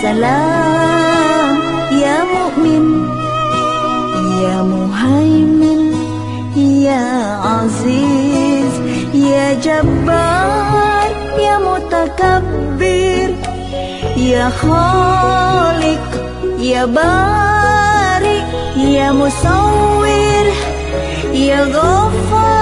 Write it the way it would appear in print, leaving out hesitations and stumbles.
salam ya mu'min, ya muhaimin, ya aziz, ya jabbar, ya mutakabbir, ya khaliq, ya bari, ya musawwir, ya ghaffar,